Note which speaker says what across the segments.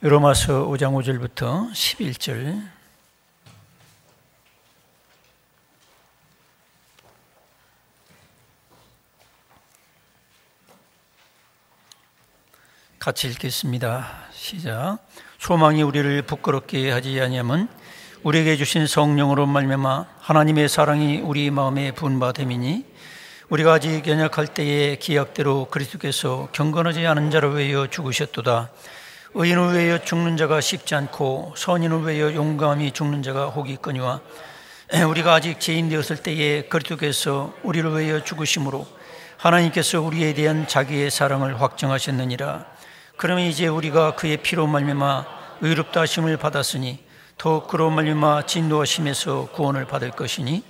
Speaker 1: 로마서 5장 5절부터 11절. 같이 읽겠습니다. 시작. 소망이 우리를 부끄럽게 하지 아니하면 우리에게 주신 성령으로 말미암아 하나님의 사랑이 우리 마음에 부은 바 됨이니, 우리가 아직 연약할 때에 기약대로 그리스도께서 경건하지 않은 자를 위하여 죽으셨도다. 의인을 위하여 죽는 자가 쉽지 않고 선인을 위하여 용감히 죽는 자가 혹이 있거니와, 우리가 아직 죄인 되었을 때에 그리스도께서 우리를 위하여 죽으심으로 하나님께서 우리에 대한 자기의 사랑을 확증하셨느니라. 그러면 이제 우리가 그의 피로 말미암아 의롭다 하심을 받았으니 더욱 그로 말미암아 진노하심에서 구원을 받을 것이니,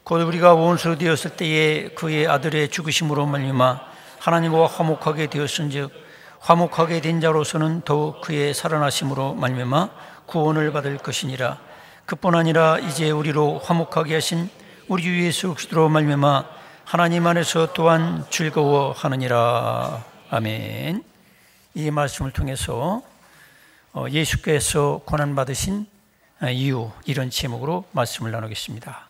Speaker 1: 곧 우리가 원수로 되었을 때에 그의 아들의 죽으심으로 말미암아 하나님과 화목하게 되었은즉 화목하게 된 자로서는 더욱 그의 살아나심으로 말미암아 구원을 받을 것이니라. 그뿐 아니라 이제 우리로 화목하게 하신 우리 주 예수 그리스도로 말미암아 하나님 안에서 또한 즐거워하느니라. 아멘. 이 말씀을 통해서 예수께서 고난받으신 이유, 이런 제목으로 말씀을 나누겠습니다.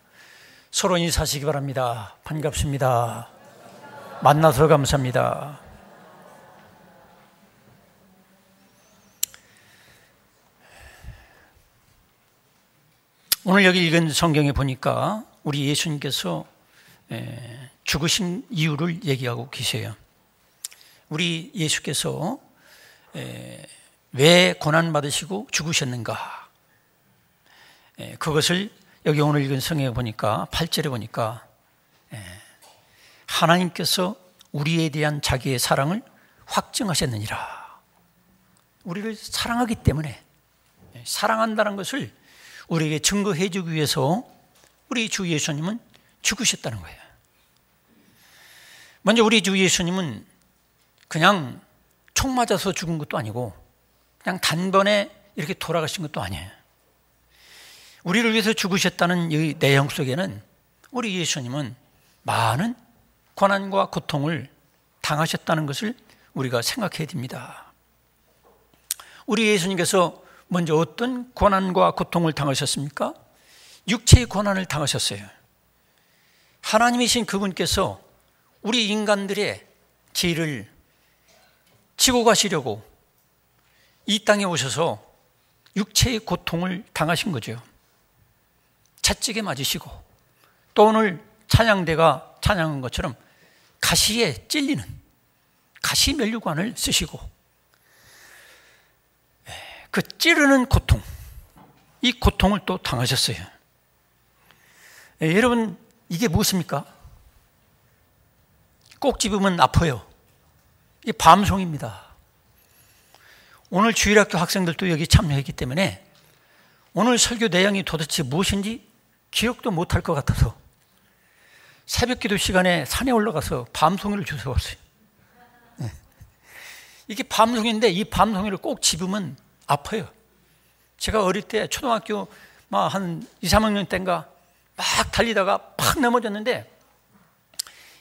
Speaker 1: 서로 인사하시기 바랍니다. 반갑습니다. 만나서 감사합니다. 오늘 여기 읽은 성경에 보니까 우리 예수님께서 죽으신 이유를 얘기하고 계세요. 우리 예수께서 왜 고난받으시고 죽으셨는가? 그것을 여기 오늘 읽은 성경에 보니까 8절에 보니까 하나님께서 우리에 대한 자기의 사랑을 확증하셨느니라. 우리를 사랑하기 때문에, 사랑한다는 것을 우리에게 증거해 주기 위해서 우리 주 예수님은 죽으셨다는 거예요. 먼저 우리 주 예수님은 그냥 총 맞아서 죽은 것도 아니고 그냥 단번에 이렇게 돌아가신 것도 아니에요. 우리를 위해서 죽으셨다는 이 내용 속에는 우리 예수님은 많은 고난과 고통을 당하셨다는 것을 우리가 생각해야 됩니다. 우리 예수님께서 먼저 어떤 고난과 고통을 당하셨습니까? 육체의 고난을 당하셨어요. 하나님이신 그분께서 우리 인간들의 죄를 지고 가시려고 이 땅에 오셔서 육체의 고통을 당하신 거죠. 채찍에 맞으시고, 또 오늘 찬양대가 찬양한 것처럼 가시에 찔리는 가시 면류관을 쓰시고, 그 찌르는 고통, 이 고통을 또 당하셨어요. 여러분, 이게 무엇입니까? 꼭 집으면 아파요. 이게 밤송입니다. 오늘 주일학교 학생들도 여기 참여했기 때문에 오늘 설교 내용이 도대체 무엇인지 기억도 못할 것 같아서 새벽기도 시간에 산에 올라가서 밤송이를 주워왔어요. 이게 밤송인데 이 밤송이를 꼭 집으면 아파요. 제가 어릴 때 초등학교 한 2, 3학년 때인가 막 달리다가 팍 넘어졌는데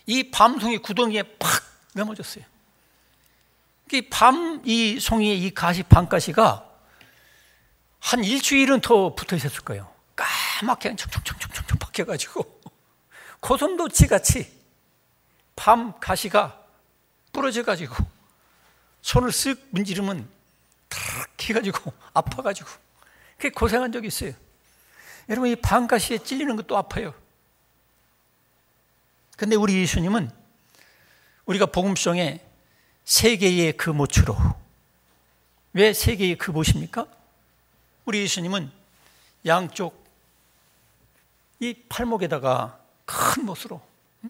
Speaker 1: 이 밤송이 구덩이에 팍 넘어졌어요. 이 송이의 이 가시, 밤가시가 한 일주일은 더 붙어 있었을 거예요. 까맣게 청청청청청 박혀가지고 고슴도치같이 밤가시가 부러져가지고 손을 쓱 문지르면 탁 해가지고 아파가지고 그렇게 고생한 적이 있어요. 여러분, 이 밤가시에 찔리는 것도 아파요. 근데 우리 예수님은 우리가 복음성에 세 개의 그 못으로, 왜 세 개의 그 못입니까? 우리 예수님은 양쪽 이 팔목에다가 큰 못으로,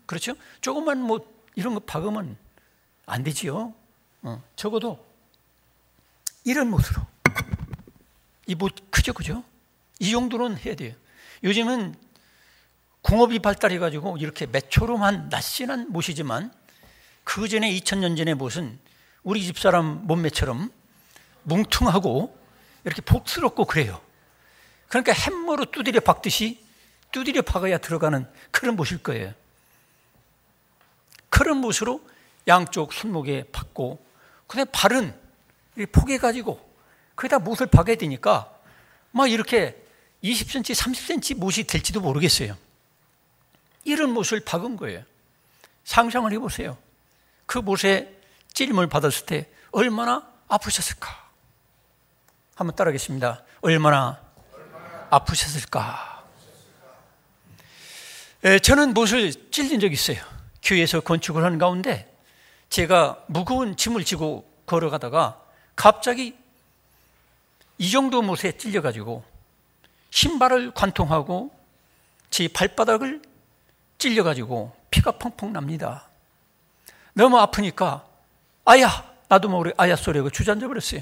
Speaker 1: 그렇죠? 조그만 못 이런 거 박으면 안 되지요. 적어도 이런 못으로, 이 못 크죠, 그죠? 이 정도는 해야 돼요. 요즘은 공업이 발달해가지고 이렇게 매초롬한 날씬한 못이지만 그 전에 2000년 전의 못은 우리 집사람 몸매처럼 뭉퉁하고 이렇게 복스럽고 그래요. 그러니까 햄머로 두드려 박듯이 두드려 박아야 들어가는 그런 못일 거예요. 그런 못으로 양쪽 손목에 박고, 그다음에 발은 포개가지고 거기다 못을 박아야 되니까 막 이렇게 20cm, 30cm 못이 될지도 모르겠어요. 이런 못을 박은 거예요. 상상을 해보세요. 그 못에 찔림을 받았을 때 얼마나 아프셨을까? 한번 따라하겠습니다. 얼마나 아프셨을까? 저는 못을 찔린 적이 있어요. 교회에서 건축을 하는 가운데 제가 무거운 짐을 지고 걸어가다가 갑자기 이 정도 못에 찔려가지고 신발을 관통하고 제 발바닥을 찔려가지고 피가 펑펑 납니다. 너무 아프니까 아야, 나도 모르게 아야 소리가 주저앉아 버렸어요.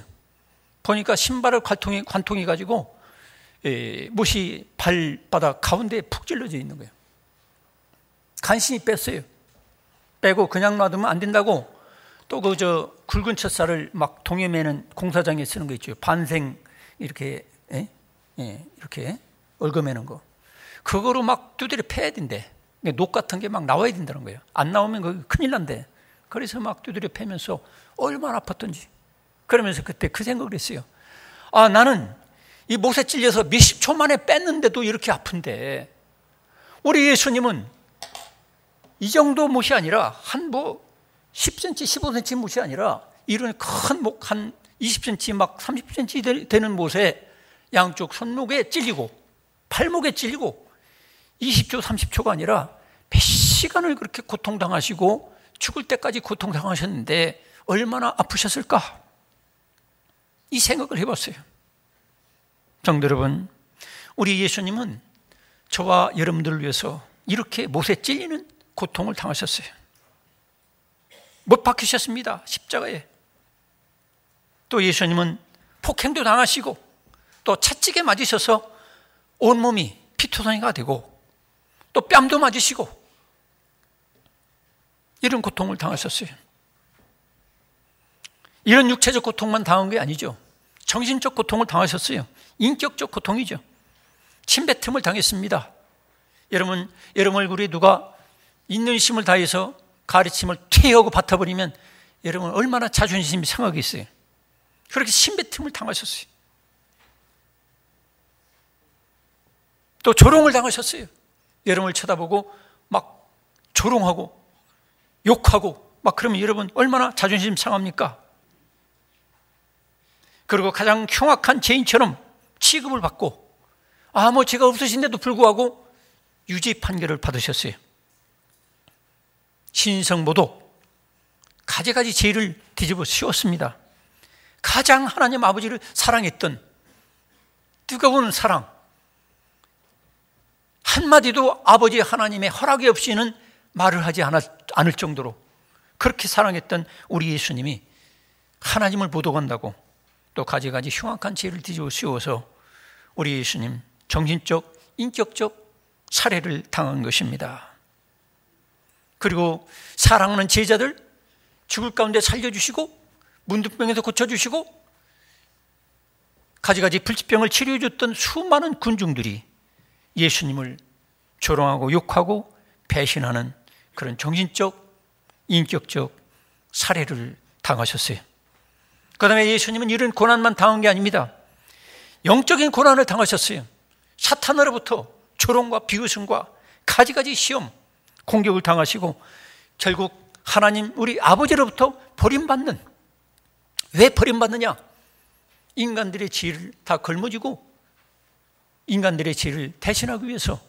Speaker 1: 보니까 신발을 관통해가지고 못이 발바닥 가운데에 푹 찔러져 있는 거예요. 간신히 뺐어요. 빼고 그냥 놔두면 안 된다고 또 굵은 찻살을 막 동여매는 공사장에 쓰는 거 있죠. 반생 이렇게 이렇게 얽어매는 거. 그거로 막 두드려 패야 된대. 녹 같은 게 막 나와야 된다는 거예요. 안 나오면 그거 큰일 난대. 그래서 막 두드려 패면서 얼마나 아팠던지. 그러면서 그때 그 생각을 했어요. 아, 나는 이 못에 찔려서 몇십 초 만에 뺐는데도 이렇게 아픈데 우리 예수님은 이 정도 못이 아니라 한 10cm, 15cm 못이 아니라 이런 큰 목 한 20cm 막 30cm 되는 못에 양쪽 손목에 찔리고 팔목에 찔리고 20초, 30초가 아니라 몇 시간을 그렇게 고통당하시고 죽을 때까지 고통당하셨는데 얼마나 아프셨을까? 이 생각을 해봤어요. 성도 여러분, 우리 예수님은 저와 여러분들을 위해서 이렇게 못에 찔리는 고통을 당하셨어요. 못 박히셨습니다. 십자가에. 또 예수님은 폭행도 당하시고 또 채찍에 맞으셔서 온몸이 피투성이가 되고 또 뺨도 맞으시고 이런 고통을 당하셨어요. 이런 육체적 고통만 당한 게 아니죠. 정신적 고통을 당하셨어요. 인격적 고통이죠. 침뱉음을 당했습니다. 여러분 얼굴에 누가 있는 힘을 다해서 가르침을 퇴하고 받아버리면 여러분 얼마나 자존심이 상하겠어요. 그렇게 침뱉음을 당하셨어요. 또 조롱을 당하셨어요. 여러분을 쳐다보고 막 조롱하고 욕하고 막 그러면 여러분 얼마나 자존심 상합니까? 그리고 가장 흉악한 죄인처럼 취급을 받고 아무 죄가 없으신데도 불구하고 유죄 판결을 받으셨어요. 신성모독, 가지가지 죄를 뒤집어 씌웠습니다. 가장 하나님 아버지를 사랑했던 뜨거운 사랑, 한마디도 아버지 하나님의 허락이 없이는 말을 하지 않을 정도로 그렇게 사랑했던 우리 예수님이 하나님을 모독한다고 또 가지가지 흉악한 죄를 뒤집어 씌워서 우리 예수님 정신적, 인격적 살해를 당한 것입니다. 그리고 사랑하는 제자들 죽을 가운데 살려주시고 문둥병에서 고쳐주시고 가지가지 불치병을 치료해줬던 수많은 군중들이 예수님을 조롱하고 욕하고 배신하는 그런 정신적, 인격적 살해를 당하셨어요. 그 다음에 예수님은 이런 고난만 당한 게 아닙니다. 영적인 고난을 당하셨어요. 사탄으로부터 조롱과 비웃음과 가지가지 시험, 공격을 당하시고 결국 하나님 우리 아버지로부터 버림받는, 왜 버림받느냐? 인간들의 죄를 다 걸머쥐고 인간들의 죄를 대신하기 위해서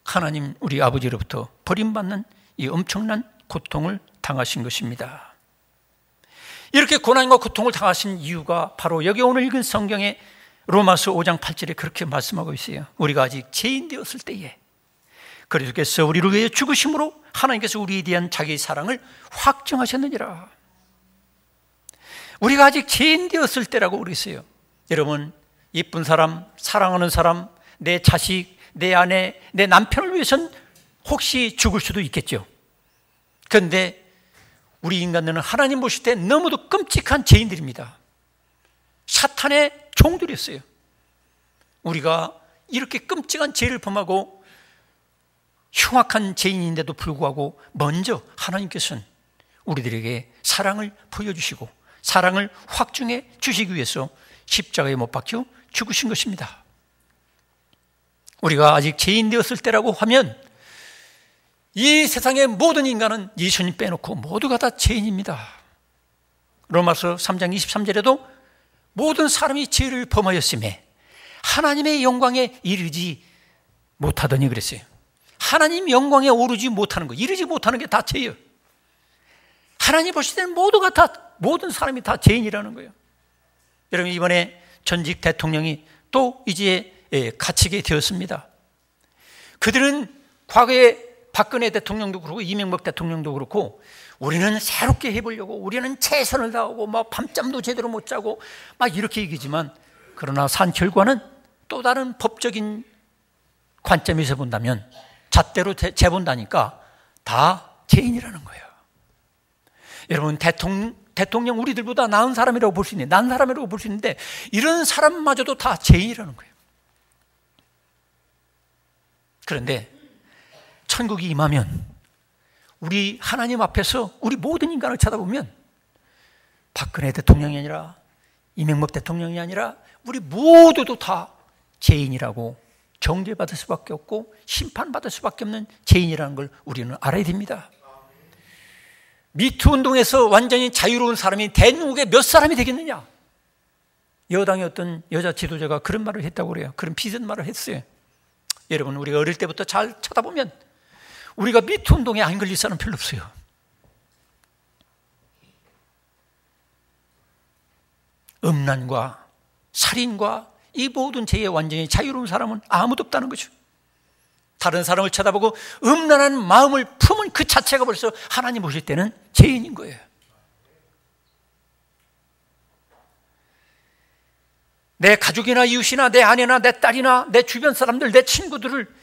Speaker 1: 하나님 우리 아버지로부터 버림받는 이 엄청난 고통을 당하신 것입니다. 이렇게 고난과 고통을 당하신 이유가 바로 여기 오늘 읽은 성경에 로마서 5장 8절에 그렇게 말씀하고 있어요. 우리가 아직 죄인 되었을 때에 그리스도께서 우리를 위해 죽으심으로 하나님께서 우리에 대한 자기의 사랑을 확정하셨느니라. 우리가 아직 죄인 되었을 때라고 그랬어요. 여러분, 예쁜 사람, 사랑하는 사람, 내 자식, 내 아내, 내 남편을 위해서는 혹시 죽을 수도 있겠죠. 그런데 우리 인간들은 하나님 보실 때 너무도 끔찍한 죄인들입니다. 사탄의 종들이었어요. 우리가 이렇게 끔찍한 죄를 범하고 흉악한 죄인인데도 불구하고 먼저 하나님께서는 우리들에게 사랑을 보여주시고 사랑을 확증해 주시기 위해서 십자가에 못 박혀 죽으신 것입니다. 우리가 아직 죄인 되었을 때라고 하면 이 세상의 모든 인간은 예수님 빼놓고 모두가 다 죄인입니다. 로마서 3장 23절에도 모든 사람이 죄를 범하였음에 하나님의 영광에 이르지 못하더니 그랬어요. 하나님 영광에 오르지 못하는 거, 이르지 못하는 게 다 죄예요. 하나님 보실 때는 모든 사람이 다 죄인이라는 거예요. 여러분, 이번에 전직 대통령이 또 이제 갇히게 되었습니다. 그들은 과거에 박근혜 대통령도 그렇고 이명박 대통령도 그렇고 우리는 새롭게 해보려고 우리는 최선을 다하고 막 밤잠도 제대로 못 자고 막 이렇게 얘기지만, 그러나 산 결과는 또 다른 법적인 관점에서 본다면 잣대로 재본다니까 다 죄인이라는 거예요. 여러분, 대통령 우리들보다 나은 사람이라고 볼 수 있는데, 난 사람이라고 볼 수 있는데 이런 사람마저도 다 죄인이라는 거예요. 그런데 천국이 임하면 우리 하나님 앞에서 우리 모든 인간을 쳐다보면 박근혜 대통령이 아니라 이명박 대통령이 아니라 우리 모두도 다 죄인이라고 정죄받을 수밖에 없고 심판받을 수밖에 없는 죄인이라는 걸 우리는 알아야 됩니다. 미투 운동에서 완전히 자유로운 사람이 대한민국에 몇 사람이 되겠느냐? 여당의 어떤 여자 지도자가 그런 말을 했다고 그래요. 그런 비슷한 말을 했어요. 여러분, 우리가 어릴 때부터 잘 쳐다보면 우리가 미투 운동에 안 걸릴 사람 별로 없어요. 음란과 살인과 이 모든 죄에 완전히 자유로운 사람은 아무도 없다는 거죠. 다른 사람을 쳐다보고 음란한 마음을 품은 그 자체가 벌써 하나님 보실 때는 죄인인 거예요. 내 가족이나 이웃이나 내 아내나 내 딸이나 내 주변 사람들, 내 친구들을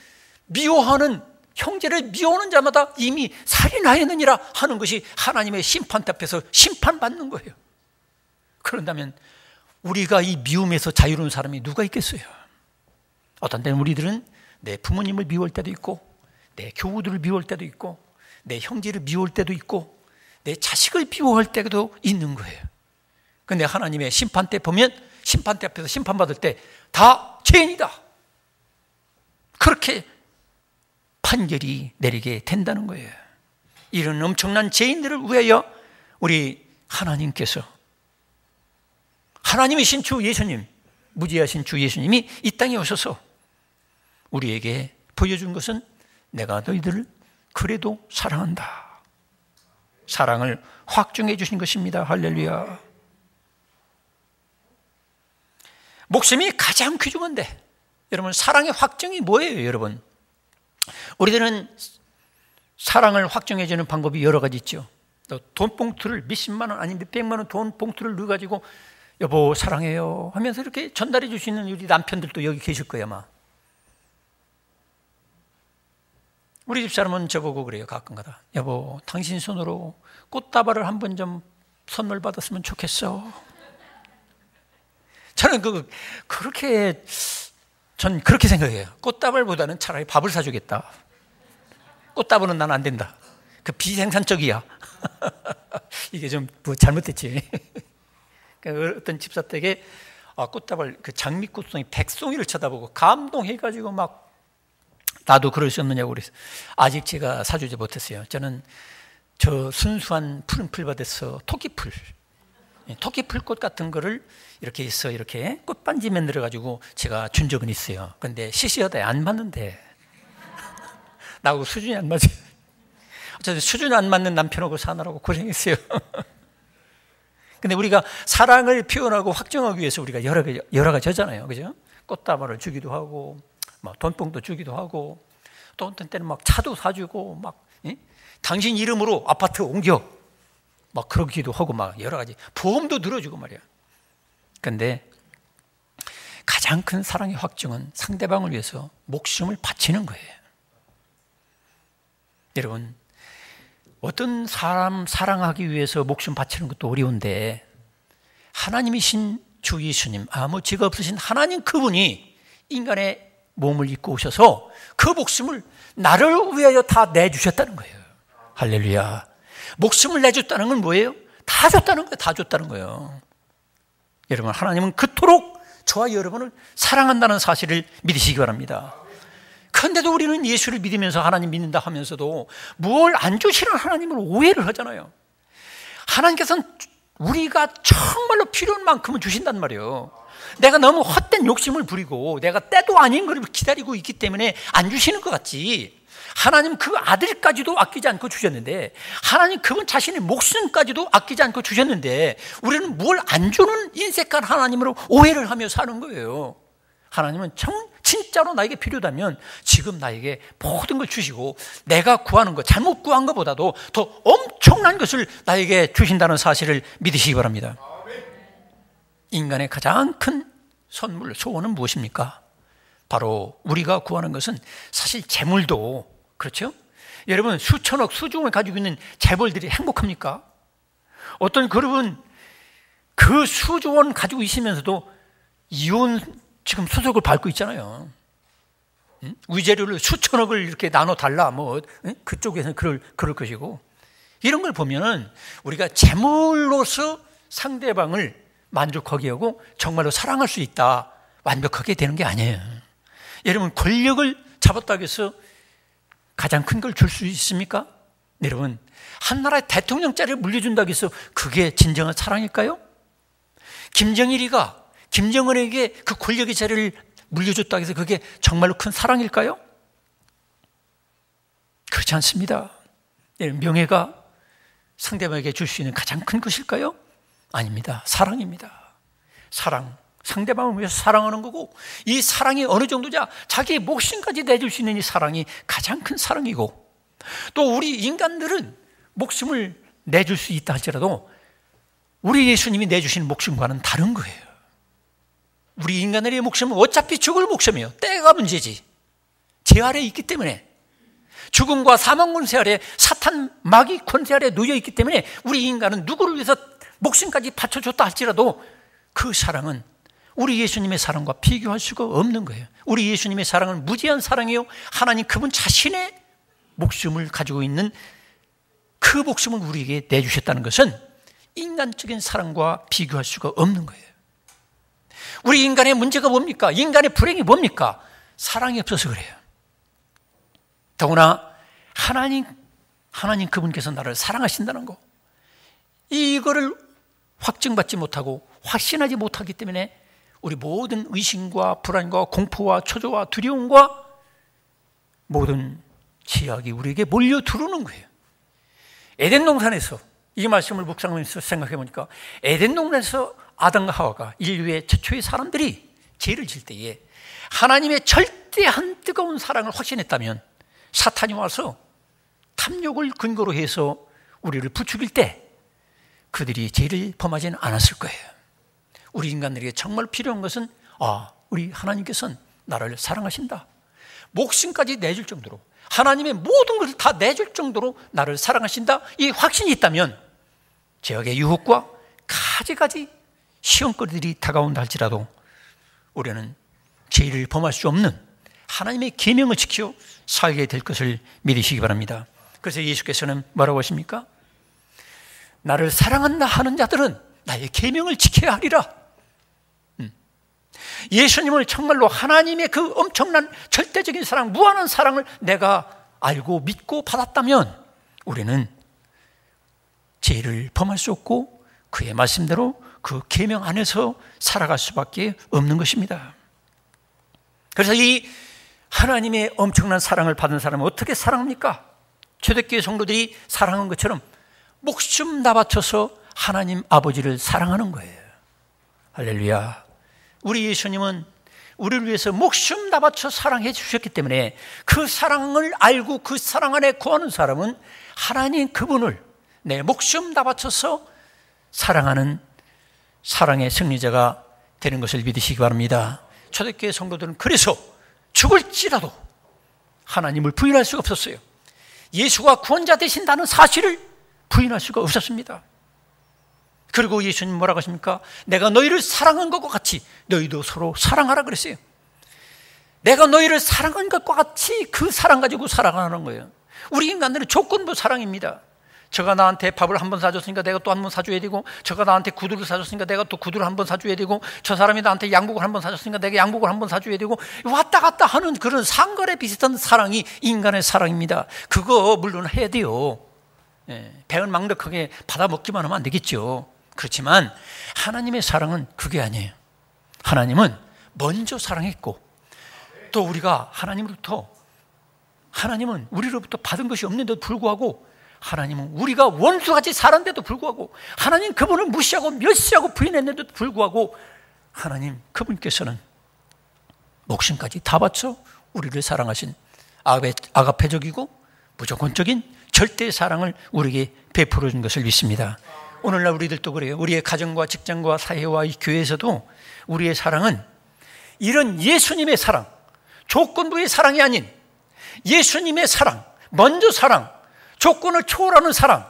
Speaker 1: 미워하는, 형제를 미워하는 자마다 이미 살인하였느니라 하는 것이 하나님의 심판 앞에서 심판받는 거예요. 그런다면 우리가 이 미움에서 자유로운 사람이 누가 있겠어요? 어떤 때는 우리들은 내 부모님을 미워할 때도 있고, 내 교우들을 미워할 때도 있고, 내 형제를 미워할 때도 있고, 내 자식을 미워할 때도 있는 거예요. 그런데 하나님의 심판 때 보면, 심판대 앞에서 심판받을 때 다 죄인이다, 그렇게 판결이 내리게 된다는 거예요. 이런 엄청난 죄인들을 위하여 우리 하나님께서, 하나님이신 주 예수님, 무지하신 주 예수님이 이 땅에 오셔서 우리에게 보여준 것은 내가 너희들을 그래도 사랑한다, 사랑을 확증해 주신 것입니다. 할렐루야. 목숨이 가장 귀중한데, 여러분, 사랑의 확증이 뭐예요? 여러분, 우리들은 사랑을 확증해 주는 방법이 여러 가지 있죠. 돈 봉투를 몇십만 원 아니 몇백만 원 돈 봉투를 넣어가지고 여보 사랑해요 하면서 이렇게 전달해 주시는 우리 남편들도 여기 계실 거예요 아마. 우리 집사람은 저보고 그래요, 가끔가다. 여보, 당신 손으로 꽃다발을 한 번 좀 선물 받았으면 좋겠어. 저는 전 그렇게 생각해요. 꽃다발보다는 차라리 밥을 사주겠다. 꽃다발은 난 안 된다. 그 비생산적이야. 이게 좀 뭐 잘못됐지. 어떤 집사댁에 꽃다발 그 장미꽃송이 백송이를 쳐다보고 감동해가지고 막 나도 그럴 수 없느냐고 그랬어요. 아직 제가 사주지 못했어요. 저는 저 순수한 푸른 풀밭에서 토끼풀꽃 같은 거를 이렇게 해서 이렇게 꽃반지 만들어가지고 제가 준 적은 있어요. 근데 시시하다 안 맞는데 나하고 수준이 안 맞아요. 어차피 수준 안 맞는 남편하고 사느라고 고생했어요. 근데 우리가 사랑을 표현하고 확정하기 위해서 우리가 여러 가지 하잖아요, 그죠? 꽃다발을 주기도 하고, 막 돈봉도 주기도 하고, 또 어떤 때는 막 차도 사주고, 막 당신 이름으로 아파트 옮겨, 막 그러기도 하고, 막 여러 가지 보험도 들어주고 말이야. 근데 가장 큰 사랑의 확증은 상대방을 위해서 목숨을 바치는 거예요. 여러분, 어떤 사람 사랑하기 위해서 목숨 바치는 것도 어려운데 하나님이신 주 예수님, 아무 죄가 없으신 하나님 그분이 인간의 몸을 입고 오셔서 그 목숨을 나를 위하여 다 내주셨다는 거예요. 할렐루야. 목숨을 내줬다는 건 뭐예요? 다 줬다는 거예요. 다 줬다는 거예요. 여러분, 하나님은 그토록 저와 여러분을 사랑한다는 사실을 믿으시기 바랍니다. 그런데도 우리는 예수를 믿으면서 하나님 믿는다 하면서도 뭘 안 주시는 하나님을 오해를 하잖아요. 하나님께서는 우리가 정말로 필요한 만큼은 주신단 말이에요. 내가 너무 헛된 욕심을 부리고 내가 때도 아닌 걸 기다리고 있기 때문에 안 주시는 것 같지, 하나님 그 아들까지도 아끼지 않고 주셨는데, 하나님 그분 자신의 목숨까지도 아끼지 않고 주셨는데, 우리는 뭘 안 주는 인색한 하나님으로 오해를 하며 사는 거예요. 하나님은 진짜로 나에게 필요하다면 지금 나에게 모든 걸 주시고, 내가 구하는 것, 잘못 구한 것보다도 더 엄청난 것을 나에게 주신다는 사실을 믿으시기 바랍니다. 인간의 가장 큰 선물, 소원은 무엇입니까? 바로 우리가 구하는 것은 사실 재물도, 그렇죠? 여러분, 수천억, 수조원을 가지고 있는 재벌들이 행복합니까? 어떤 그룹은 그 수조원 가지고 있으면서도 이혼 지금 소속을 밟고 있잖아요. 위자료를 수천억을 이렇게 나눠 달라, 그쪽에서는 그럴 것이고, 이런 걸 보면은 우리가 재물로서 상대방을 만족하게 하고 정말로 사랑할 수 있다, 완벽하게 되는 게 아니에요. 여러분, 권력을 잡았다고 해서 가장 큰 걸 줄 수 있습니까? 여러분, 한 나라의 대통령 자리를 물려준다고 해서 그게 진정한 사랑일까요? 김정일이가 김정은에게 그 권력의 자리를 물려줬다고 해서 그게 정말로 큰 사랑일까요? 그렇지 않습니다. 명예가 상대방에게 줄 수 있는 가장 큰 것일까요? 아닙니다. 사랑입니다. 사랑, 상대방을 위해서 사랑하는 거고, 이 사랑이 어느 정도냐, 자기의 목숨까지 내줄 수 있는 이 사랑이 가장 큰 사랑이고, 또 우리 인간들은 목숨을 내줄 수 있다 할지라도 우리 예수님이 내주신 목숨과는 다른 거예요. 우리 인간들의 목숨은 어차피 죽을 목숨이에요. 때가 문제지. 제 아래에 있기 때문에, 죽음과 사망 권세 아래, 사탄 마귀 권세 아래 놓여 있기 때문에 우리 인간은 누구를 위해서 목숨까지 바쳐줬다 할지라도 그 사랑은 우리 예수님의 사랑과 비교할 수가 없는 거예요. 우리 예수님의 사랑은 무제한 사랑이요, 하나님 그분 자신의 목숨을 가지고 있는 그 목숨을 우리에게 내주셨다는 것은 인간적인 사랑과 비교할 수가 없는 거예요. 우리 인간의 문제가 뭡니까? 인간의 불행이 뭡니까? 사랑이 없어서 그래요. 더구나 하나님 그분께서 나를 사랑하신다는 거, 이거를 확증받지 못하고 확신하지 못하기 때문에 우리 모든 의심과 불안과 공포와 초조와 두려움과 모든 지약이 우리에게 몰려 들어오는 거예요. 에덴 동산에서, 이 말씀을 묵상하면서 생각해 보니까, 에덴 동산에서 아담과 하와가, 인류의 최초의 사람들이 죄를 질 때에 하나님의 절대한 뜨거운 사랑을 확신했다면, 사탄이 와서 탐욕을 근거로 해서 우리를 부추길 때 그들이 죄를 범하지는 않았을 거예요. 우리 인간들에게 정말 필요한 것은, 우리 하나님께서는 나를 사랑하신다, 목숨까지 내줄 정도로, 하나님의 모든 것을 다 내줄 정도로 나를 사랑하신다, 이 확신이 있다면 죄악의 유혹과 가지가지 시험거리들이 다가온다 할지라도 우리는 죄를 범할 수 없는 하나님의 계명을 지켜 살게 될 것을 믿으시기 바랍니다. 그래서 예수께서는 뭐라고 하십니까? 나를 사랑한다 하는 자들은 나의 계명을 지켜야 하리라. 예수님을 정말로 하나님의 그 엄청난 절대적인 사랑, 무한한 사랑을 내가 알고 믿고 받았다면 우리는 죄를 범할 수 없고 그의 말씀대로 그 계명 안에서 살아갈 수밖에 없는 것입니다. 그래서 이 하나님의 엄청난 사랑을 받은 사람은 어떻게 사랑합니까? 초대교회 성도들이 사랑한 것처럼 목숨 다 바쳐서 하나님 아버지를 사랑하는 거예요. 할렐루야. 우리 예수님은 우리를 위해서 목숨 다 바쳐 사랑해 주셨기 때문에 그 사랑을 알고 그 사랑 안에 거하는 사람은 하나님 그분을 내 목숨 다 바쳐서 사랑하는 사랑의 승리자가 되는 것을 믿으시기 바랍니다. 초대교회 성도들은 그래서 죽을지라도 하나님을 부인할 수가 없었어요. 예수가 구원자 되신다는 사실을 부인할 수가 없었습니다. 그리고 예수님 뭐라고 하십니까? 내가 너희를 사랑한 것과 같이 너희도 서로 사랑하라 그랬어요. 내가 너희를 사랑한 것과 같이 그 사랑 가지고 사랑하는 거예요. 우리 인간들은 조건부 사랑입니다. 저가 나한테 밥을 한 번 사줬으니까 내가 또 한 번 사줘야 되고, 저가 나한테 구두를 사줬으니까 내가 또 구두를 한 번 사줘야 되고, 저 사람이 나한테 양복을 한 번 사줬으니까 내가 양복을 한 번 사줘야 되고, 왔다 갔다 하는 그런 상거래 비슷한 사랑이 인간의 사랑입니다. 그거 물론 해야 돼요. 배은 막력하게 받아먹기만 하면 안 되겠죠. 그렇지만 하나님의 사랑은 그게 아니에요. 하나님은 먼저 사랑했고, 또 우리가 하나님은 우리로부터 받은 것이 없는데도 불구하고, 하나님은 우리가 원수같이 살았는데도 불구하고, 하나님 그분을 무시하고 멸시하고 부인했는데도 불구하고, 하나님 그분께서는 목숨까지 다 바쳐 우리를 사랑하신 아가페적이고 무조건적인 절대의 사랑을 우리에게 베풀어 준 것을 믿습니다. 오늘날 우리들도 그래요. 우리의 가정과 직장과 사회와 이 교회에서도 우리의 사랑은 이런 예수님의 사랑, 조건부의 사랑이 아닌 예수님의 사랑, 먼저 사랑, 조건을 초월하는 사랑,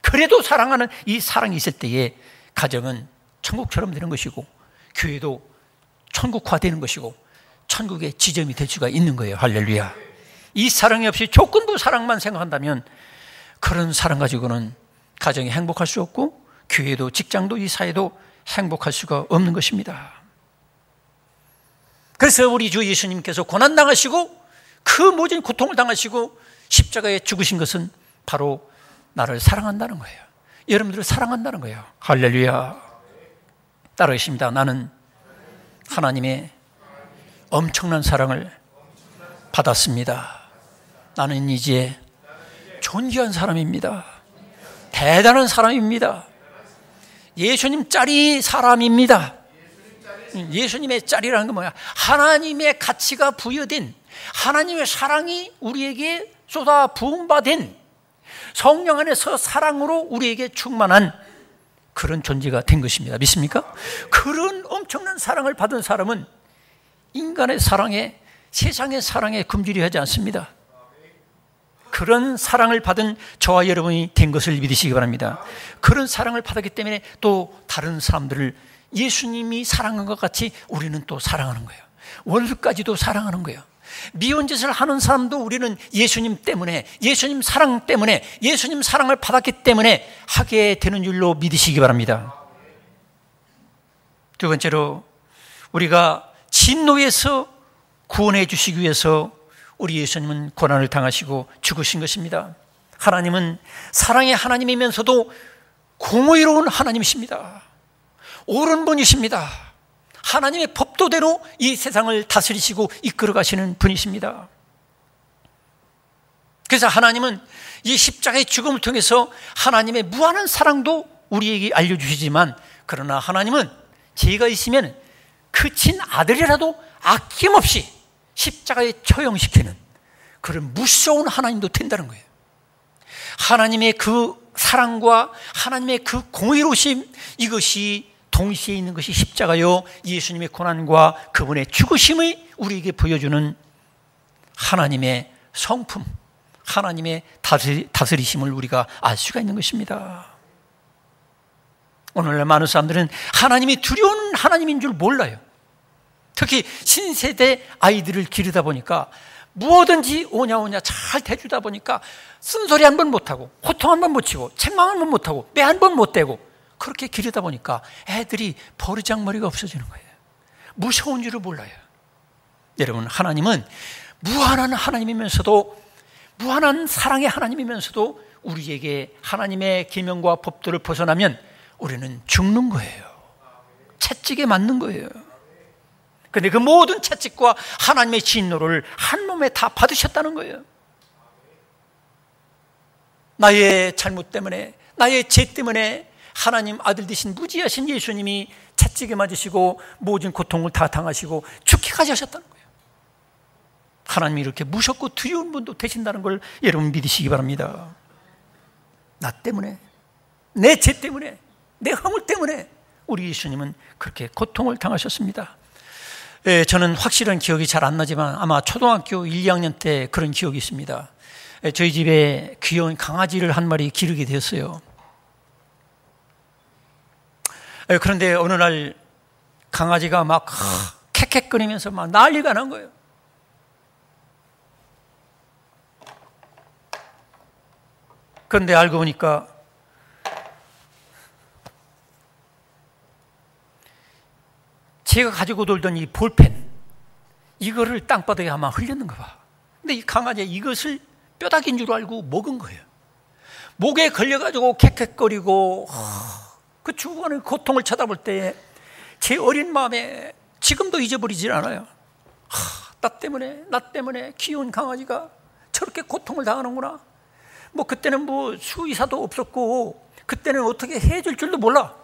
Speaker 1: 그래도 사랑하는 이 사랑이 있을 때에 가정은 천국처럼 되는 것이고, 교회도 천국화되는 것이고, 천국의 지점이 될 수가 있는 거예요. 할렐루야. 이 사랑이 없이 조건부 사랑만 생각한다면 그런 사랑 가지고는 가정이 행복할 수 없고, 교회도 직장도 이 사회도 행복할 수가 없는 것입니다. 그래서 우리 주 예수님께서 고난당하시고 그 모든 고통을 당하시고 십자가에 죽으신 것은 바로 나를 사랑한다는 거예요. 여러분들을 사랑한다는 거예요. 할렐루야. 따라하십니다. 나는 하나님의 엄청난 사랑을 받았습니다. 나는 이제 존귀한 사람입니다. 대단한 사람입니다. 예수님 짜리 사람입니다. 예수님의 짜리라는 건 뭐야? 하나님의 가치가 부여된, 하나님의 사랑이 우리에게 쏟아 부음받은, 성령 안에서 사랑으로 우리에게 충만한 그런 존재가 된 것입니다. 믿습니까? 그런 엄청난 사랑을 받은 사람은 인간의 사랑에, 세상의 사랑에 굶주려하지 않습니다. 그런 사랑을 받은 저와 여러분이 된 것을 믿으시기 바랍니다. 그런 사랑을 받았기 때문에 또 다른 사람들을 예수님이 사랑한 것 같이 우리는 또 사랑하는 거예요. 원수까지도 사랑하는 거예요. 미운 짓을 하는 사람도 우리는 예수님 때문에, 예수님 사랑 때문에, 예수님 사랑을 받았기 때문에 하게 되는 줄로 믿으시기 바랍니다. 두 번째로, 우리가 진노에서 구원해 주시기 위해서 우리 예수님은 고난을 당하시고 죽으신 것입니다. 하나님은 사랑의 하나님이면서도 공의로운 하나님이십니다. 옳은 분이십니다. 하나님의 법도대로 이 세상을 다스리시고 이끌어 가시는 분이십니다. 그래서 하나님은 이 십자가의 죽음을 통해서 하나님의 무한한 사랑도 우리에게 알려주시지만, 그러나 하나님은 죄가 있으면 그 친아들이라도 아낌없이 십자가에 처형시키는 그런 무서운 하나님도 된다는 거예요. 하나님의 그 사랑과 하나님의 그 공의로우심, 이것이 동시에 있는 것이 십자가요, 예수님의 고난과 그분의 죽으심이 우리에게 보여주는 하나님의 성품, 하나님의 다스리심을 우리가 알 수가 있는 것입니다. 오늘날 많은 사람들은 하나님이 두려운 하나님인 줄 몰라요. 특히 신세대 아이들을 기르다 보니까 무엇든지 오냐오냐 잘 대주다 보니까 쓴소리 한 번 못하고, 호통 한 번 못 치고, 책망 한 번 못하고, 매 한 번 못 대고, 그렇게 기르다 보니까 애들이 버르장머리가 없어지는 거예요. 무서운 줄을 몰라요. 여러분, 하나님은 무한한 하나님이면서도, 무한한 사랑의 하나님이면서도 우리에게 하나님의 계명과 법도를 벗어나면 우리는 죽는 거예요. 채찍에 맞는 거예요. 그런데 그 모든 채찍과 하나님의 진노를 한 몸에 다 받으셨다는 거예요. 나의 잘못 때문에, 나의 죄 때문에 하나님 아들 되신 무지하신 예수님이 채찍에 맞으시고 모든 고통을 다 당하시고 죽기까지 하셨다는 거예요. 하나님이 이렇게 무섭고 두려운 분도 되신다는 걸 여러분 믿으시기 바랍니다. 나 때문에, 내 죄 때문에, 내 허물 때문에 우리 예수님은 그렇게 고통을 당하셨습니다. 저는 확실한 기억이 잘 안 나지만 아마 초등학교 1, 2학년 때 그런 기억이 있습니다. 저희 집에 귀여운 강아지를 한 마리 기르게 되었어요. 그런데 어느 날 강아지가 막 캑캑거리면서 막 난리가 난 거예요. 그런데 알고 보니까 제가 가지고 돌던 이 볼펜, 이거를 땅바닥에 아마 흘렸는가 봐. 근데 이 강아지가 이것을 뼈다귀인 줄 알고 먹은 거예요. 목에 걸려가지고 캑캑거리고 그 죽어가는 고통을 쳐다볼 때 제 어린 마음에 지금도 잊어버리질 않아요. 나 때문에 귀여운 강아지가 저렇게 고통을 당하는구나. 뭐 그때는 뭐 수의사도 없었고 그때는 어떻게 해줄 줄도 몰라.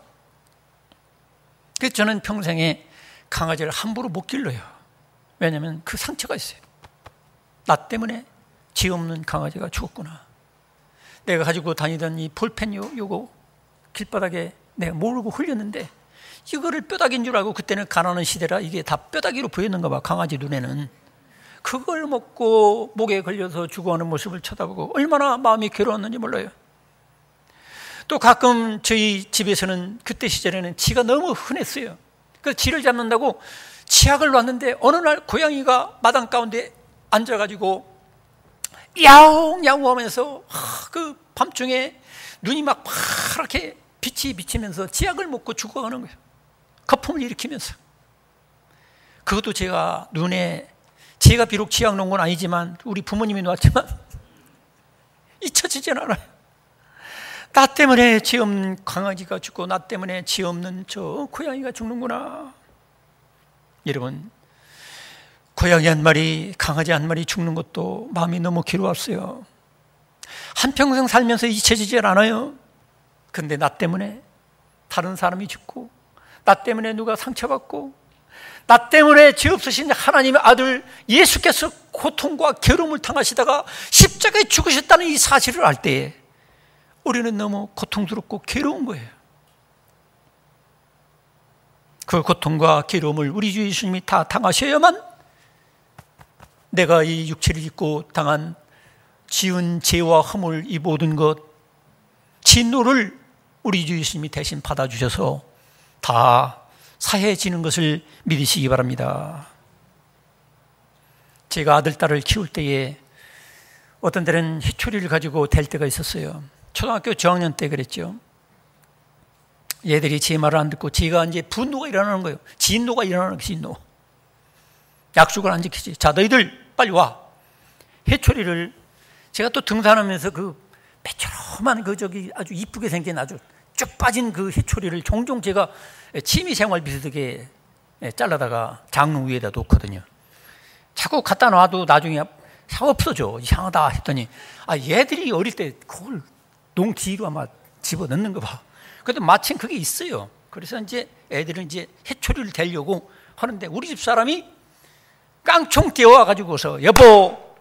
Speaker 1: 그래서 저는 평생에 강아지를 함부로 못 길러요. 왜냐하면 그 상처가 있어요. 나 때문에 지 없는 강아지가 죽었구나. 내가 가지고 다니던 이 볼펜 요거 길바닥에 내가 모르고 흘렸는데 이거를 뼈다귀인 줄 알고, 그때는 가난한 시대라 이게 다 뼈다귀로 보였는가 봐, 강아지 눈에는. 그걸 먹고 목에 걸려서 죽어가는 모습을 쳐다보고 얼마나 마음이 괴로웠는지 몰라요. 또 가끔 저희 집에서는 그때 시절에는 쥐가 너무 흔했어요. 그래서 쥐를 잡는다고 치약을 놨는데 어느 날 고양이가 마당 가운데 앉아가지고 야옹야옹 하면서 그 밤중에 눈이 막 파랗게 빛이 비치면서 치약을 먹고 죽어가는 거예요. 거품을 일으키면서. 그것도 제가 눈에, 제가 비록 치약 놓은 건 아니지만 우리 부모님이 놓았지만 잊혀지진 않아요. 나 때문에 지 없는 강아지가 죽고 나 때문에 지 없는 저 고양이가 죽는구나. 여러분, 고양이 한 마리, 강아지 한 마리 죽는 것도 마음이 너무 괴로웠어요. 한평생 살면서 잊혀지질 않아요. 근데 나 때문에 다른 사람이 죽고, 나 때문에 누가 상처받고, 나 때문에 죄 없으신 하나님의 아들 예수께서 고통과 괴로움을 당하시다가 십자가에 죽으셨다는 이 사실을 알 때에 우리는 너무 고통스럽고 괴로운 거예요. 그 고통과 괴로움을 우리 주 예수님이 다 당하셔야만 내가 이 육체를 입고 당한 지은 죄와 허물, 이 모든 것, 진노를 우리 주 예수님이 대신 받아주셔서 다 사해지는 것을 믿으시기 바랍니다. 제가 아들, 딸을 키울 때에 어떤 때는 희초리를 가지고 댈 때가 있었어요. 초등학교 저학년 때 그랬죠. 얘들이 제 말을 안 듣고 제가 이제 분노가 일어나는 거예요. 진노가 일어나는 거예요. 진노. 약속을 안 지키지. 자, 너희들 빨리 와. 해초리를 제가 또 등산하면서 그 빼초롬한 그 저기 아주 이쁘게 생긴 아주 쭉 빠진 그 해초리를 종종 제가 취미생활 비슷하게 잘라다가 장롱 위에다 놓거든요. 자꾸 갖다 놔도 나중에 없어져. 이상하다 했더니 얘들이 어릴 때 그걸 농 뒤로 아마 집어넣는 거 봐. 그래도 마침 그게 있어요. 그래서 이제 애들은 이제 해초리를 대려고 하는데 우리 집 사람이 깡총 뛰어와가지고서 여보,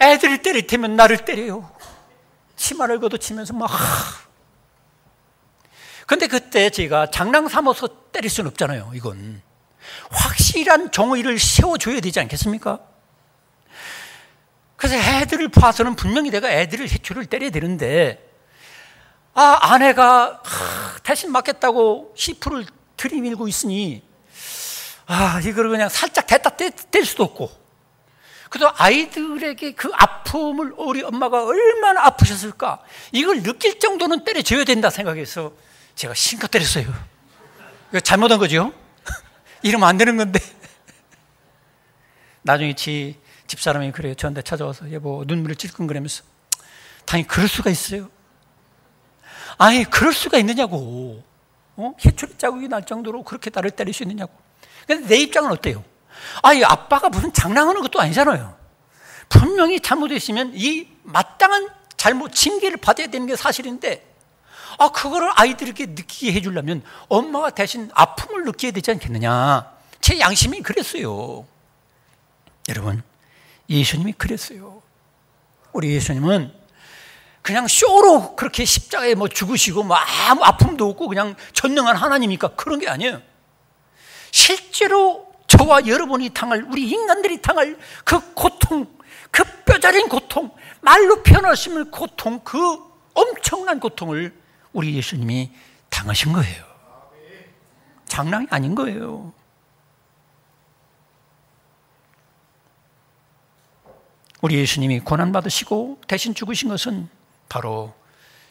Speaker 1: 애들을 때릴 테면 나를 때려요. 치마를 걷어치면서 막. 근데 그때 제가 장난 삼아서 때릴 수는 없잖아요. 이건 확실한 정의를 세워줘야 되지 않겠습니까? 그래서 애들을 봐서는 분명히 내가 애들을 해초리를 때려야 되는데 아내가 대신 맞겠다고 시프를 들이밀고 있으니 이걸 그냥 살짝 대다 뗄 수도 없고, 그래도 아이들에게 그 아픔을 우리 엄마가 얼마나 아프셨을까, 이걸 느낄 정도는 때려줘야 된다 생각해서 제가 신껏 때렸어요. 이거 잘못한 거죠? 이러면 안 되는 건데. 나중에 집사람이 그래요. 저한테 찾아와서 여보, 눈물을 찔끔거리면서 당연히 그럴 수가 있어요. 아니, 그럴 수가 있느냐고. 해초리 자국이 날 정도로 그렇게 나를 때릴 수 있느냐고. 근데 내 입장은 어때요? 아빠가 무슨 장난하는 것도 아니잖아요. 분명히 잘못했으면 이 마땅한 잘못, 징계를 받아야 되는 게 사실인데, 그거를 아이들에게 느끼게 해주려면 엄마가 대신 아픔을 느껴야 되지 않겠느냐. 제 양심이 그랬어요. 여러분, 예수님이 그랬어요. 우리 예수님은 그냥 쇼로 그렇게 십자가에 죽으시고 아무 아픔도 없고 그냥 전능한 하나님이니까 그런 게 아니에요. 실제로 저와 여러분이 당할, 우리 인간들이 당할 그 고통, 그 뼈저린 고통, 말로 표현할 수 없는 고통, 그 엄청난 고통을 우리 예수님이 당하신 거예요. 장난이 아닌 거예요. 우리 예수님이 고난받으시고 대신 죽으신 것은 바로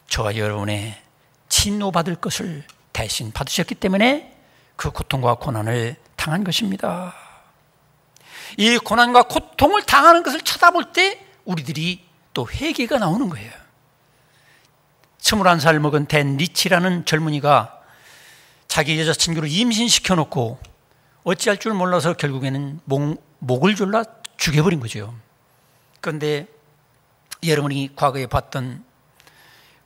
Speaker 1: 저와 여러분의 진노받을 것을 대신 받으셨기 때문에 그 고통과 고난을 당한 것입니다. 이 고난과 고통을 당하는 것을 쳐다볼 때 우리들이 또 회개가 나오는 거예요. 21살 먹은 댄 리치라는 젊은이가 자기 여자친구를 임신시켜놓고 어찌할 줄 몰라서 결국에는 목을 졸라 죽여버린 거죠. 그런데 여러분이 과거에 봤던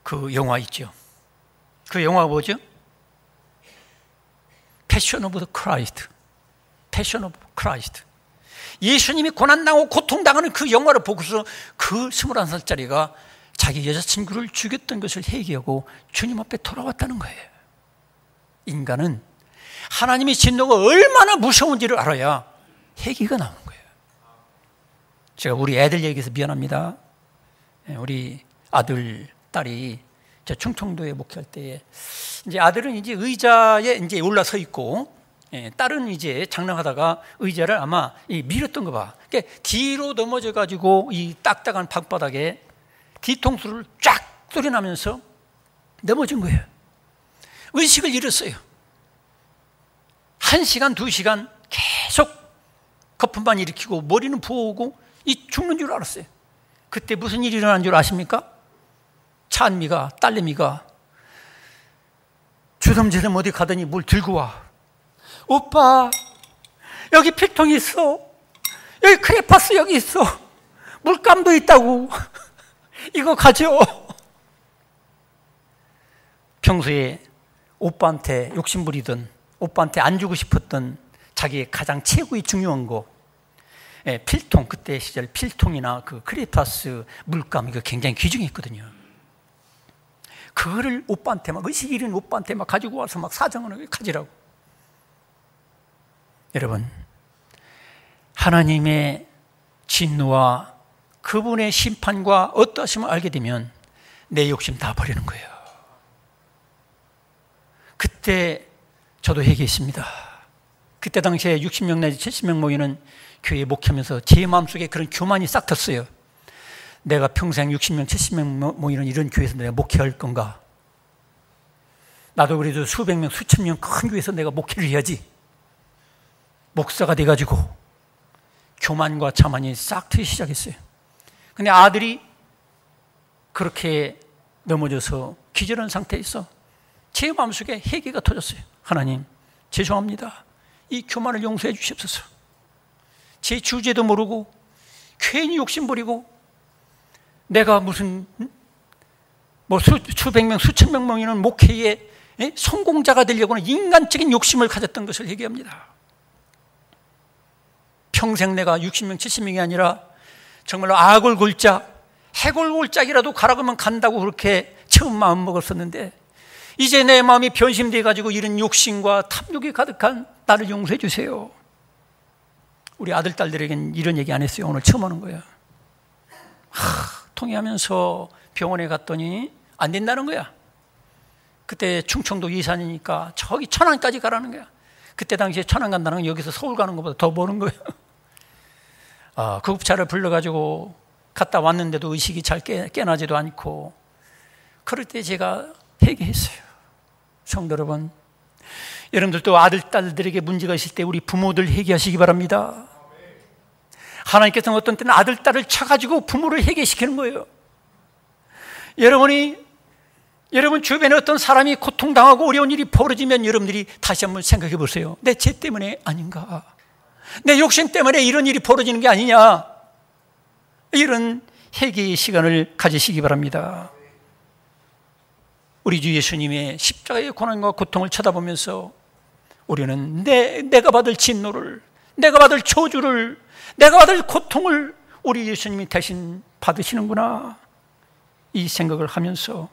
Speaker 1: 그 영화 있죠. 그 영화가 뭐죠? 패션 오브 크라이스트. 패션 오브 크라이스트. 예수님이 고난당하고 고통당하는 그 영화를 보고서 그 21살짜리가 자기 여자친구를 죽였던 것을 회개하고 주님 앞에 돌아왔다는 거예요. 인간은 하나님의 진노가 얼마나 무서운지를 알아야 회개가 나오는 거예요. 제가 우리 애들 얘기해서 미안합니다. 우리 아들, 딸이 저 충청도에 목회할 때에 이제 아들은 이제 의자에 이제 올라서 있고, 딸은 이제 장난하다가 의자를 아마 밀었던 거 봐. 그러니까 뒤로 넘어져 가지고 이 딱딱한 방바닥에 뒤통수를 쫙 소리 나면서 넘어진 거예요. 의식을 잃었어요. 1시간, 2시간 계속 거품만 일으키고 머리는 부어오고 이 죽는 줄 알았어요. 그때 무슨 일이 일어난 줄 아십니까? 찬미가, 딸내미가 주섬주섬 어디 가더니 뭘 들고 와. 오빠, 여기 필통이 있어. 여기 크레파스 여기 있어. 물감도 있다고. 이거 가져. 평소에 오빠한테 욕심부리던, 오빠한테 안 주고 싶었던 자기의 가장 최고의 중요한 거, 필통, 그때 시절 필통이나 그 크레파스 물감, 이거 굉장히 귀중했거든요. 그거를 오빠한테 막, 의식 잃은 오빠한테 막 가지고 와서 막 사정을 가지라고. 여러분, 하나님의 진노와 그분의 심판과 어떠하심을 알게 되면 내 욕심 다 버리는 거예요. 그때 저도 회개했습니다. 그때 당시에 60명 내지 70명 모이는 교회에 목회하면서 제 마음속에 그런 교만이 싹 텄어요. 내가 평생 60명, 70명 모이는 이런 교회에서 내가 목회할 건가? 나도 그래도 수백 명, 수천 명 큰 교회에서 내가 목회를 해야지. 목사가 돼가지고 교만과 자만이 싹 트기 시작했어요. 근데 아들이 그렇게 넘어져서 기절한 상태에 있어 제 마음속에 회개가 터졌어요. 하나님, 죄송합니다. 이 교만을 용서해 주시옵소서. 제 주제도 모르고 괜히 욕심 부리고 내가 무슨 뭐 수백 명, 수천 명 모이는 목회의 성공자가 되려고는 인간적인 욕심을 가졌던 것을 얘기합니다. 평생 내가 60명, 70명이 아니라 정말로 아골골짝, 해골골짝이라도 가라고 하면 간다고 그렇게 처음 마음 먹었었는데 이제 내 마음이 변심돼 가지고 이런 욕심과 탐욕이 가득한 나를 용서해 주세요. 우리 아들, 딸들에겐 이런 얘기 안 했어요. 오늘 처음 하는 거예요. 통회하면서 병원에 갔더니 안 된다는 거야. 그때 충청도 이산이니까 저기 천안까지 가라는 거야. 그때 당시에 천안 간다는 건 여기서 서울 가는 것보다 더 머는 거예요. 구급차를 불러가지고 갔다 왔는데도 의식이 잘 깨나지도 않고, 그럴 때 제가 회개했어요. 성도 여러분, 여러분들도 아들, 딸들에게 문제가 있을 때 우리 부모들 회개하시기 바랍니다. 하나님께서는 어떤 때는 아들, 딸을 쳐가지고 부모를 회개시키는 거예요. 여러분 주변에 어떤 사람이 고통당하고 어려운 일이 벌어지면 여러분들이 다시 한번 생각해 보세요. 내 죄 때문에 아닌가? 내 욕심 때문에 이런 일이 벌어지는 게 아니냐? 이런 회개의 시간을 가지시기 바랍니다. 우리 주 예수님의 십자가의 고난과 고통을 쳐다보면서 우리는 내가 받을 진노를, 내가 받을 저주를, 내가 받을 고통을 우리 예수님이 대신 받으시는구나, 이 생각을 하면서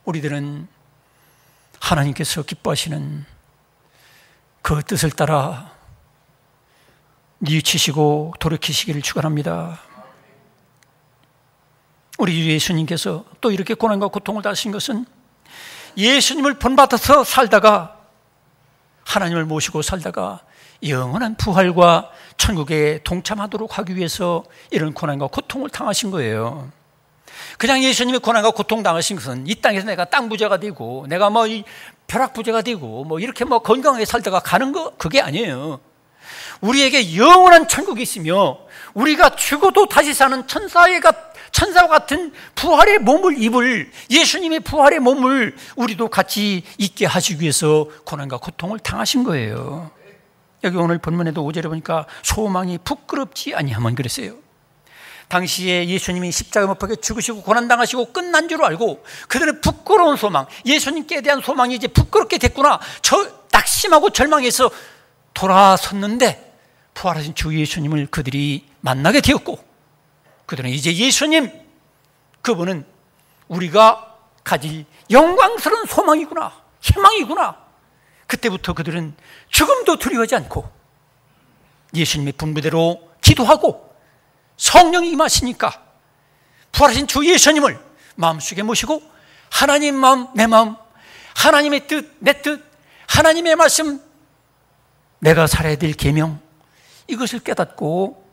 Speaker 1: 우리들은 하나님께서 기뻐하시는 그 뜻을 따라 뉘우치시고 돌이키시기를 축원합니다. 우리 주 예수님께서 또 이렇게 고난과 고통을 당하신 것은 예수님을 본받아서 살다가, 하나님을 모시고 살다가 영원한 부활과 천국에 동참하도록 하기 위해서 이런 고난과 고통을 당하신 거예요. 그냥 예수님이 고난과 고통 당하신 것은 이 땅에서 내가 땅 부자가 되고 내가 뭐 벼락 부자가 되고 뭐 이렇게 뭐 건강하게 살다가 가는 거, 그게 아니에요. 우리에게 영원한 천국이 있으며 우리가 죽어도 다시 사는 천사와 같은 부활의 몸을 입을, 예수님의 부활의 몸을 우리도 같이 있게 하시기 위해서 고난과 고통을 당하신 거예요. 여기 오늘 본문에도 5절에 보니까 소망이 부끄럽지 아니하면 그랬어요. 당시에 예수님이 십자가 못 박혀 죽으시고 고난당하시고 끝난 줄 알고 그들은 부끄러운 소망, 예수님께 대한 소망이 이제 부끄럽게 됐구나, 낙심하고 절망해서 돌아섰는데 부활하신 주 예수님을 그들이 만나게 되었고, 그들은 이제 예수님, 그분은 우리가 가질 영광스러운 소망이구나, 희망이구나. 그때부터 그들은 죽음도 두려워하지 않고 예수님의 분부대로 기도하고 성령이 임하시니까 부활하신 주 예수님을 마음속에 모시고 하나님 마음, 내 마음, 하나님의 뜻, 내 뜻, 하나님의 말씀, 내가 살아야 될 계명, 이것을 깨닫고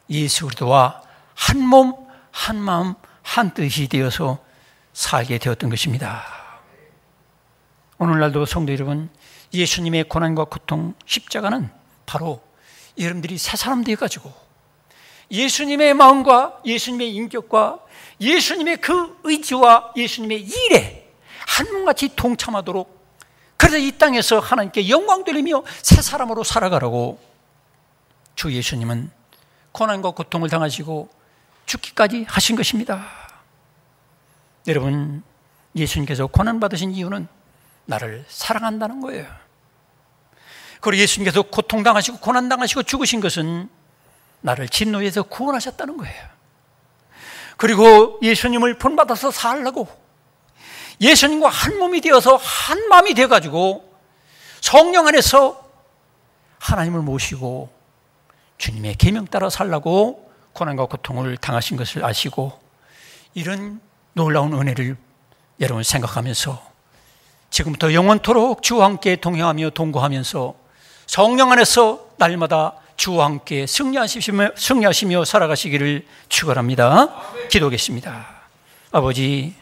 Speaker 1: 예수 그리스도와 한 몸, 한 마음, 한 뜻이 되어서 살게 되었던 것입니다. 오늘날도 성도 여러분, 예수님의 고난과 고통, 십자가는 바로 여러분들이 새 사람 되어가지고 예수님의 마음과 예수님의 인격과 예수님의 그 의지와 예수님의 일에 한 몸같이 동참하도록, 그래서 이 땅에서 하나님께 영광 돌리며 새 사람으로 살아가라고 주 예수님은 고난과 고통을 당하시고 죽기까지 하신 것입니다. 여러분, 예수님께서 고난받으신 이유는 나를 사랑한다는 거예요. 그리고 예수님께서 고통당하시고 고난당하시고 죽으신 것은 나를 진노에서 구원하셨다는 거예요. 그리고 예수님을 본받아서 살라고, 예수님과 한 몸이 되어서 한 마음이 되어가지고 성령 안에서 하나님을 모시고 주님의 계명 따라 살라고 고난과 고통을 당하신 것을 아시고, 이런 놀라운 은혜를 여러분 생각하면서 지금부터 영원토록 주와 함께 동행하며 동거하면서 성령 안에서 날마다 주와 함께 승리하시며 살아가시기를 축원합니다. 기도하겠습니다. 아버지,